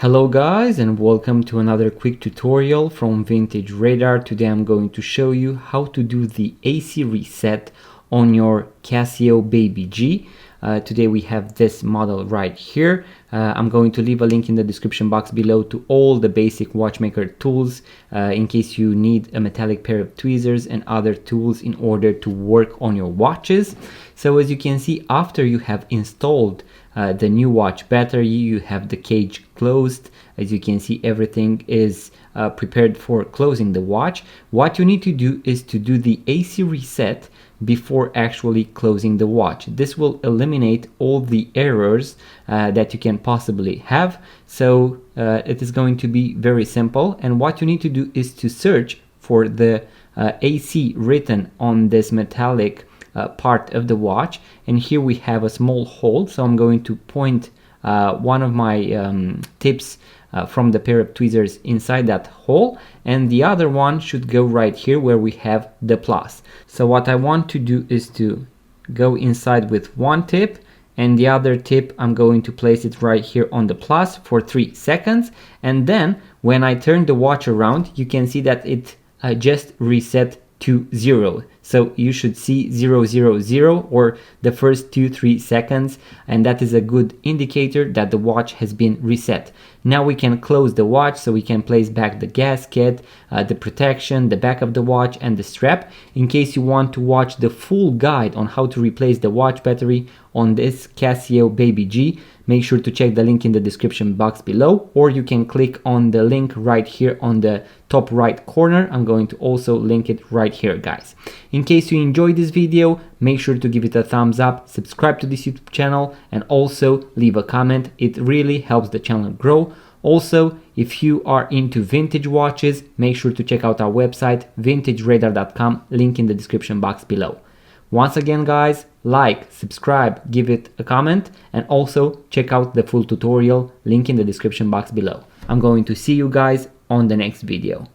Hello guys, and welcome to another quick tutorial from Vintage Radar. Today I'm going to show you how to do the AC reset on your Casio Baby G. Today we have this model right here. I'm going to leave a link in the description box below to all the basic watchmaker tools in case you need a metallic pair of tweezers and other tools in order to work on your watches. So as you can see, after you have installed the new watch battery, you have the cage closed. As you can see, everything is prepared for closing the watch. What you need to do is to do the AC reset before actually closing the watch. This will eliminate all the errors that you can possibly have. So it is going to be very simple, and what you need to do is to search for the AC written on this metallic part of the watch, and here we have a small hole, so I'm going to point one of my tips from the pair of tweezers inside that hole, and the other one should go right here where we have the plus. So what I want to do is to go inside with one tip, and the other tip I'm going to place it right here on the plus for 3 seconds, and then when I turn the watch around, you can see that it just reset to 0. So you should see 000 or the first 2-3 seconds, and that is a good indicator that the watch has been reset. Now we can close the watch, so we can place back the gasket, the protection, the back of the watch, and the strap. In case you want to watch the full guide on how to replace the watch battery on this Casio Baby G, make sure to check the link in the description box below, or you can click on the link right here on the top right corner. I'm going to also link it right here, guys. In case you enjoyed this video, make sure to give it a thumbs up, subscribe to this YouTube channel, and also leave a comment. It really helps the channel grow. Also, if you are into vintage watches, make sure to check out our website, vintageradar.com, link in the description box below. Once again, guys, like, subscribe, give it a comment, and also check out the full tutorial, link in the description box below. I'm going to see you guys on the next video.